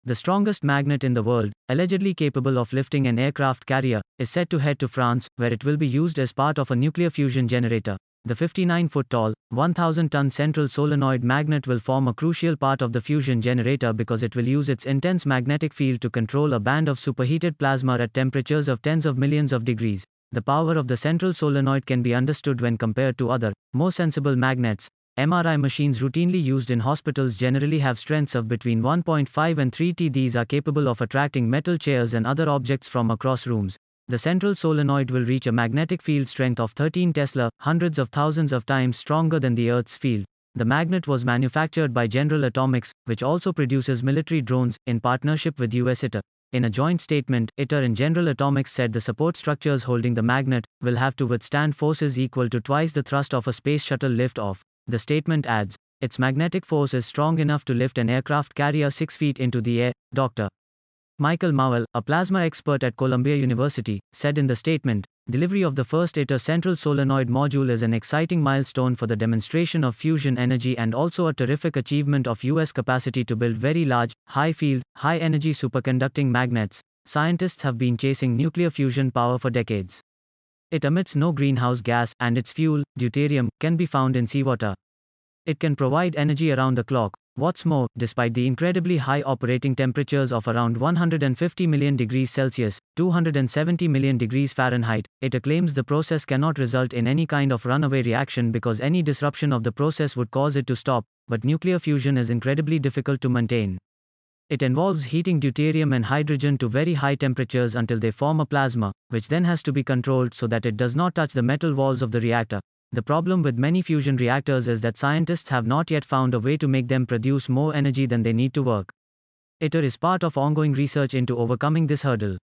The strongest magnet in the world, allegedly capable of lifting an aircraft carrier, is set to head to France, where it will be used as part of a nuclear fusion generator. The 59-foot-tall, 1,000-ton central solenoid magnet will form a crucial part of the fusion generator because it will use its intense magnetic field to control a band of superheated plasma at temperatures of tens of millions of degrees. The power of the central solenoid can be understood when compared to other, more sensible magnets. MRI machines routinely used in hospitals generally have strengths of between 1.5 and 3 T. These are capable of attracting metal chairs and other objects from across rooms. The central solenoid will reach a magnetic field strength of 13 Tesla, hundreds of thousands of times stronger than the Earth's field. The magnet was manufactured by General Atomics, which also produces military drones, in partnership with US ITER. In a joint statement, ITER and General Atomics said the support structures holding the magnet will have to withstand forces equal to twice the thrust of a space shuttle lift-off. The statement adds, its magnetic force is strong enough to lift an aircraft carrier 6 feet into the air. Dr. Michael Mowell, a plasma expert at Columbia University, said in the statement, delivery of the first ITER central solenoid module is an exciting milestone for the demonstration of fusion energy and also a terrific achievement of US capacity to build very large, high-field, high-energy superconducting magnets. Scientists have been chasing nuclear fusion power for decades. It emits no greenhouse gas, and its fuel, deuterium, can be found in seawater. It can provide energy around the clock. What's more, despite the incredibly high operating temperatures of around 150 million degrees Celsius, 270 million degrees Fahrenheit, it claims the process cannot result in any kind of runaway reaction because any disruption of the process would cause it to stop, but nuclear fusion is incredibly difficult to maintain. It involves heating deuterium and hydrogen to very high temperatures until they form a plasma, which then has to be controlled so that it does not touch the metal walls of the reactor. The problem with many fusion reactors is that scientists have not yet found a way to make them produce more energy than they need to work. ITER is part of ongoing research into overcoming this hurdle.